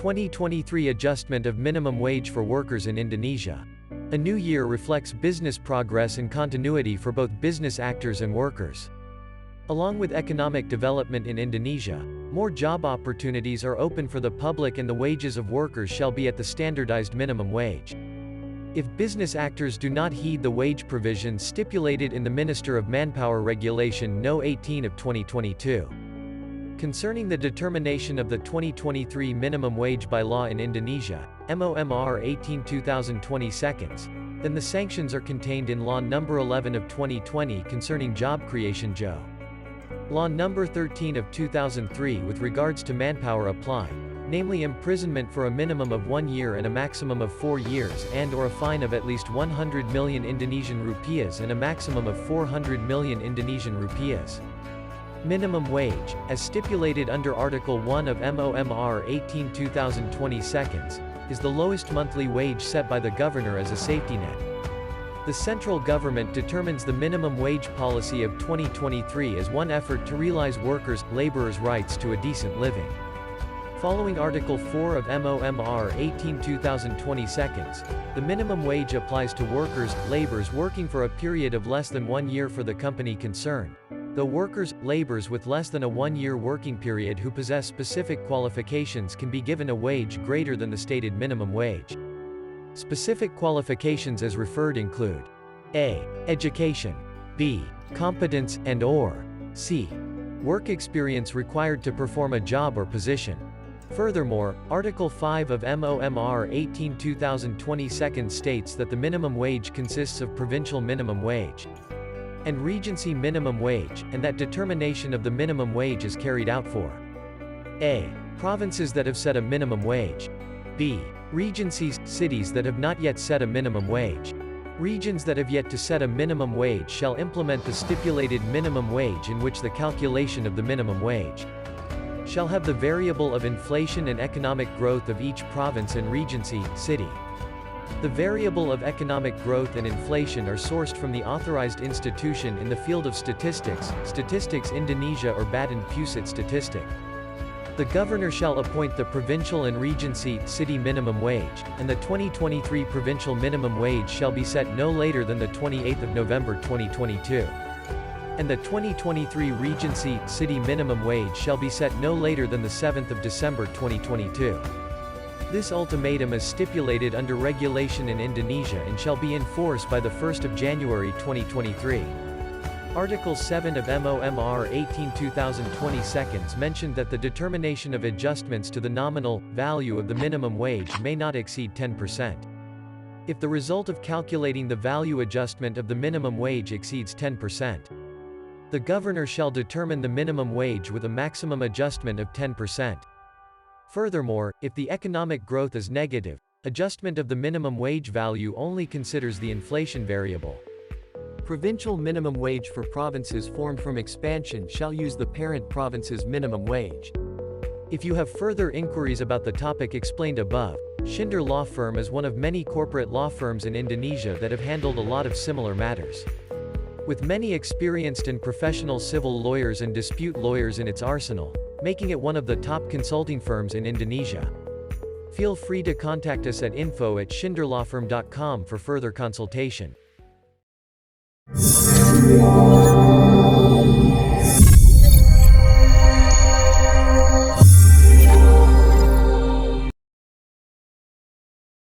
2023 Adjustment of Minimum Wage for Workers in Indonesia. A new year reflects business progress and continuity for both business actors and workers. Along with economic development in Indonesia, more job opportunities are open for the public and the wages of workers shall be at the standardized minimum wage. If business actors do not heed the wage provisions stipulated in the Minister of Manpower Regulation No. 18 of 2022. Concerning the determination of the 2023 minimum wage by law in Indonesia, MoMR 18/2022, then the sanctions are contained in Law No. 11 of 2020 concerning job creation (JO). Law No. 13 of 2003 with regards to manpower apply, namely imprisonment for a minimum of 1 year and a maximum of 4 years and/or a fine of at least 100 million Indonesian rupiahs and a maximum of 400 million Indonesian rupiahs. Minimum wage, as stipulated under Article 1 of MoMR 18/2022, is the lowest monthly wage set by the governor as a safety net. The central government determines the minimum wage policy of 2023 as one effort to realize laborers' rights to a decent living. Following Article 4 of MoMR 18/2022, the minimum wage applies to laborers working for a period of less than 1 year for the company concerned, though laborers with less than a 1-year working period who possess specific qualifications can be given a wage greater than the stated minimum wage. Specific qualifications as referred include a. Education, b. Competence and/or c. Work experience required to perform a job or position. Furthermore, Article 5 of MoMR 18/2022 states that the minimum wage consists of provincial minimum wage and Regency minimum wage, and that determination of the minimum wage is carried out for a. Provinces that have set a minimum wage, b. Regencies, cities that have not yet set a minimum wage. Regions that have yet to set a minimum wage shall implement the stipulated minimum wage in which the calculation of the minimum wage shall have the variable of inflation and economic growth of each province and Regency, city. The variable of economic growth and inflation are sourced from the authorized institution in the field of statistics, Statistics Indonesia or Badan Pusat Statistik. The governor shall appoint the provincial and Regency, city minimum wage, and the 2023 provincial minimum wage shall be set no later than the 28th of November 2022. And the 2023 Regency, city minimum wage shall be set no later than the 7th of December 2022. This ultimatum is stipulated under regulation in Indonesia and shall be in force by the 1st of January 2023. Article 7 of MoMR 18/2022 mentioned that the determination of adjustments to the nominal value of the minimum wage may not exceed 10%. If the result of calculating the value adjustment of the minimum wage exceeds 10%, the governor shall determine the minimum wage with a maximum adjustment of 10%. Furthermore, if the economic growth is negative, adjustment of the minimum wage value only considers the inflation variable. Provincial minimum wage for provinces formed from expansion shall use the parent province's minimum wage. If you have further inquiries about the topic explained above, Schinder Law Firm is one of many corporate law firms in Indonesia that have handled a lot of similar matters. With many experienced and professional civil lawyers and dispute lawyers in its arsenal, making it one of the top consulting firms in Indonesia. Feel free to contact us at info@schinderlawfirm.com for further consultation.